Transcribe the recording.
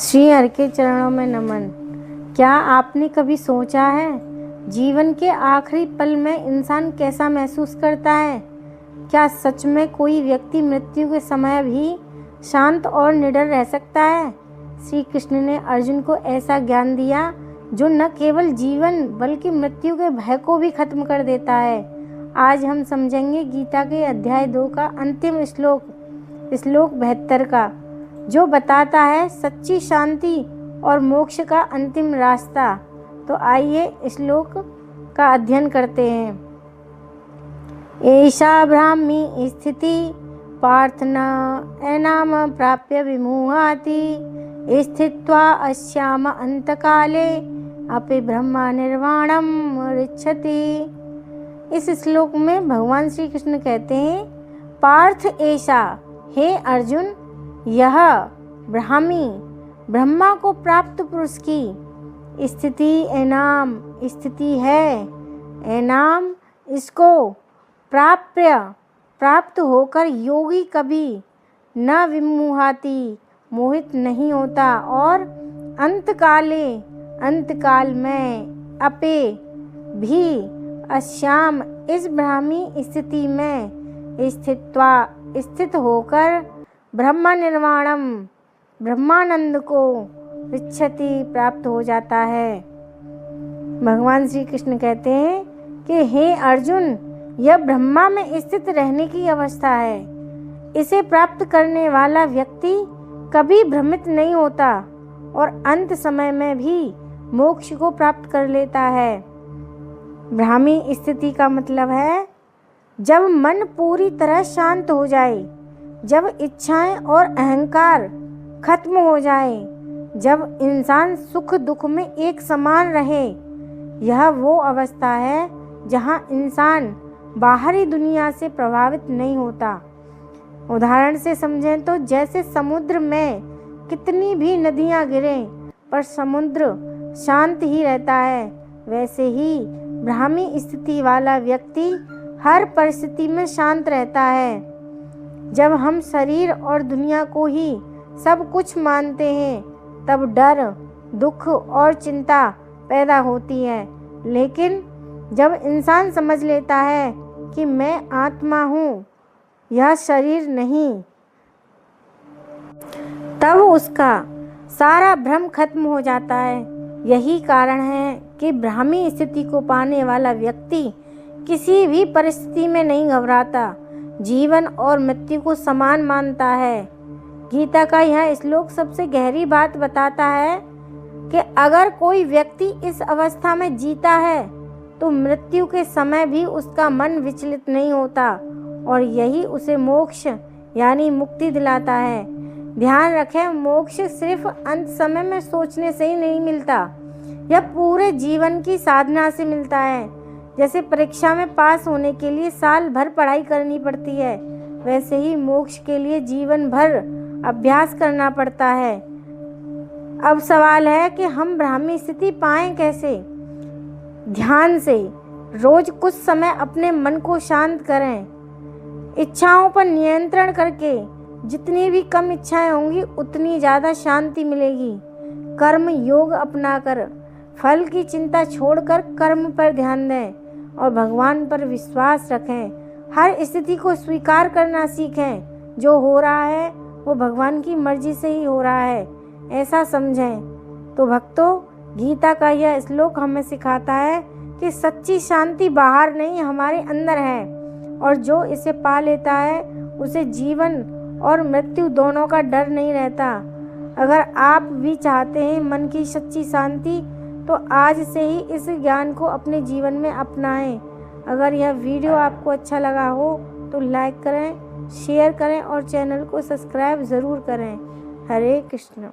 श्री हरि के चरणों में नमन। क्या आपने कभी सोचा है जीवन के आखिरी पल में इंसान कैसा महसूस करता है? क्या सच में कोई व्यक्ति मृत्यु के समय भी शांत और निडर रह सकता है? श्री कृष्ण ने अर्जुन को ऐसा ज्ञान दिया जो न केवल जीवन बल्कि मृत्यु के भय को भी खत्म कर देता है। आज हम समझेंगे गीता के अध्याय 2 का अंतिम श्लोक 72 का, जो बताता है सच्ची शांति और मोक्ष का अंतिम रास्ता। तो आइए श्लोक का अध्ययन करते हैं। एषा ब्राह्मी स्थिति पार्थ न एनाम प्राप्य विमुहाति स्थित्वा अस्याम अंतकाले अपि ब्रह्म निर्वाणम ऋच्छति। इस श्लोक में भगवान श्री कृष्ण कहते हैं, पार्थ ऐसा, हे अर्जुन, यह ब्राह्मी ब्रह्मा को प्राप्त पुरुष की स्थिति एनाम स्थिति है। एनाम इसको प्राप्त होकर योगी कभी न विमुहाति मोहित नहीं होता, और अंतकाल में अपे भी अश्याम इस ब्राह्मी स्थिति में स्थित होकर ब्रह्म निर्वाणम ब्रह्मानंद को ऋच्छति प्राप्त हो जाता है। भगवान श्री कृष्ण कहते हैं कि हे अर्जुन, यह ब्रह्मा में स्थित रहने की अवस्था है। इसे प्राप्त करने वाला व्यक्ति कभी भ्रमित नहीं होता और अंत समय में भी मोक्ष को प्राप्त कर लेता है। ब्राह्मी स्थिति का मतलब है जब मन पूरी तरह शांत हो जाए, जब इच्छाएं और अहंकार खत्म हो जाए, जब इंसान सुख दुख में एक समान रहे। यह वो अवस्था है जहां इंसान बाहरी दुनिया से प्रभावित नहीं होता। उदाहरण से समझें तो जैसे समुद्र में कितनी भी नदियां गिरें पर समुद्र शांत ही रहता है, वैसे ही ब्राह्मी स्थिति वाला व्यक्ति हर परिस्थिति में शांत रहता है। जब हम शरीर और दुनिया को ही सब कुछ मानते हैं, तब डर, दुख और चिंता पैदा होती है। लेकिन जब इंसान समझ लेता है कि मैं आत्मा हूँ, यह शरीर नहीं, तब उसका सारा भ्रम खत्म हो जाता है। यही कारण है कि ब्राह्मी स्थिति को पाने वाला व्यक्ति किसी भी परिस्थिति में नहीं घबराता, जीवन और मृत्यु को समान मानता है। गीता का यह श्लोक सबसे गहरी बात बताता है कि अगर कोई व्यक्ति इस अवस्था में जीता है तो मृत्यु के समय भी उसका मन विचलित नहीं होता, और यही उसे मोक्ष यानी मुक्ति दिलाता है। ध्यान रखें, मोक्ष सिर्फ अंत समय में सोचने से ही नहीं मिलता, यह पूरे जीवन की साधना से मिलता है। जैसे परीक्षा में पास होने के लिए साल भर पढ़ाई करनी पड़ती है, वैसे ही मोक्ष के लिए जीवन भर अभ्यास करना पड़ता है। अब सवाल है कि हम ब्राह्मी स्थिति पाएं कैसे? ध्यान से रोज कुछ समय अपने मन को शांत करें। इच्छाओं पर नियंत्रण करके जितनी भी कम इच्छाएं होंगी उतनी ज़्यादा शांति मिलेगी। कर्म योग अपनाकर फल की चिंता छोड़कर कर्म पर ध्यान दें और भगवान पर विश्वास रखें। हर स्थिति को स्वीकार करना सीखें। जो हो रहा है वो भगवान की मर्जी से ही हो रहा है, ऐसा समझें। तो भक्तों, गीता का यह श्लोक हमें सिखाता है कि सच्ची शांति बाहर नहीं, हमारे अंदर है, और जो इसे पा लेता है उसे जीवन और मृत्यु दोनों का डर नहीं रहता। अगर आप भी चाहते हैं मन की सच्ची शांति, तो आज से ही इस ज्ञान को अपने जीवन में अपनाएं। अगर यह वीडियो आपको अच्छा लगा हो तो लाइक करें, शेयर करें और चैनल को सब्सक्राइब ज़रूर करें। हरे कृष्ण।